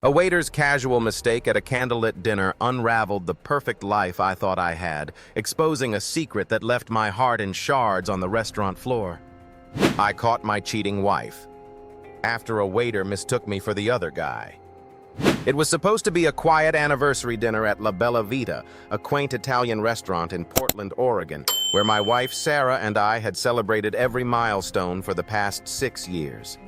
A waiter's casual mistake at a candlelit dinner unraveled the perfect life I thought I had, exposing a secret that left my heart in shards on the restaurant floor. I caught my cheating wife after a waiter mistook me for the other guy. It was supposed to be a quiet anniversary dinner at La Bella Vita, a quaint Italian restaurant in Portland, Oregon, where my wife Sarah and I had celebrated every milestone for the past 6 years.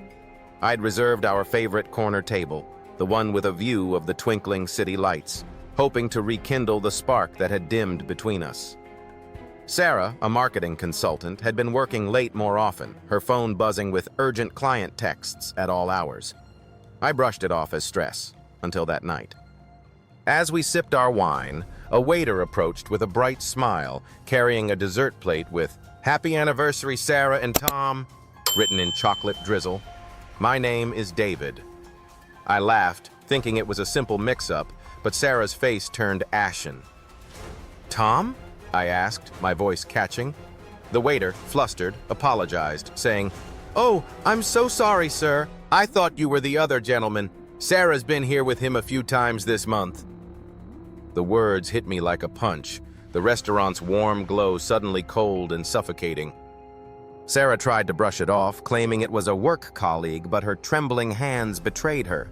I'd reserved our favorite corner table, the one with a view of the twinkling city lights, hoping to rekindle the spark that had dimmed between us. Sarah, a marketing consultant, had been working late more often, her phone buzzing with urgent client texts at all hours. I brushed it off as stress, until that night. As we sipped our wine, a waiter approached with a bright smile, carrying a dessert plate with "Happy Anniversary, Sarah and Tom," written in chocolate drizzle. My name is David. I laughed, thinking it was a simple mix-up, but Sarah's face turned ashen. "Tom?" I asked, my voice catching. The waiter, flustered, apologized, saying, "Oh, I'm so sorry, sir. I thought you were the other gentleman. Sarah's been here with him a few times this month." The words hit me like a punch, the restaurant's warm glow suddenly cold and suffocating. Sarah tried to brush it off, claiming it was a work colleague, but her trembling hands betrayed her.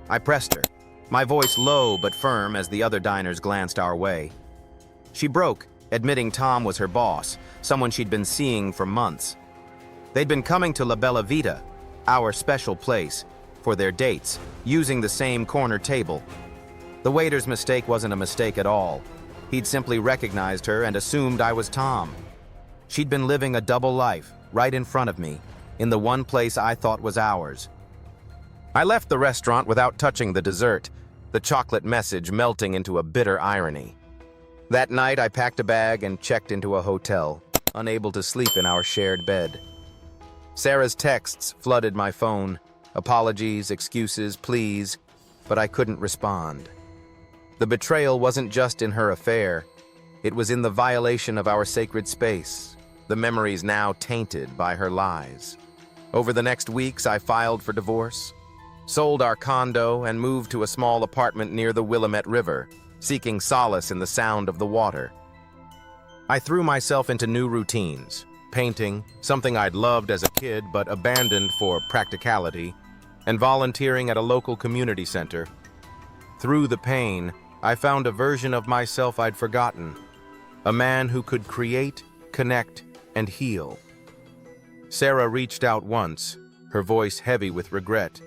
I pressed her, my voice low but firm as the other diners glanced our way. She broke, admitting Tom was her boss, someone she'd been seeing for months. They'd been coming to La Bella Vita, our special place, for their dates, using the same corner table. The waiter's mistake wasn't a mistake at all. He'd simply recognized her and assumed I was Tom. She'd been living a double life, right in front of me, in the one place I thought was ours. I left the restaurant without touching the dessert, the chocolate message melting into a bitter irony. That night, I packed a bag and checked into a hotel, unable to sleep in our shared bed. Sarah's texts flooded my phone. Apologies, excuses, pleas, but I couldn't respond. The betrayal wasn't just in her affair. It was in the violation of our sacred space, the memories now tainted by her lies. Over the next weeks, I filed for divorce, sold our condo, and moved to a small apartment near the Willamette River, seeking solace in the sound of the water. I threw myself into new routines, painting, something I'd loved as a kid but abandoned for practicality, and volunteering at a local community center. Through the pain, I found a version of myself I'd forgotten, a man who could create, connect, and heal. Sarah reached out once, her voice heavy with regret,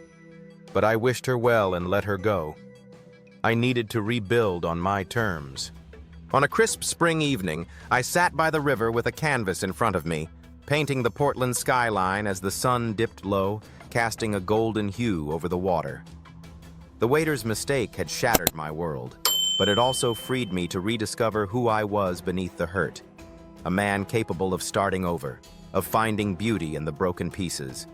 but I wished her well and let her go. I needed to rebuild on my terms. On a crisp spring evening, I sat by the river with a canvas in front of me, painting the Portland skyline as the sun dipped low, casting a golden hue over the water. The waiter's mistake had shattered my world, but it also freed me to rediscover who I was beneath the hurt. A man capable of starting over, of finding beauty in the broken pieces.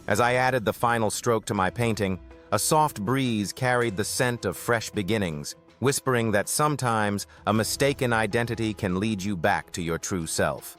As I added the final stroke to my painting, a soft breeze carried the scent of fresh beginnings, whispering that sometimes a mistaken identity can lead you back to your true self.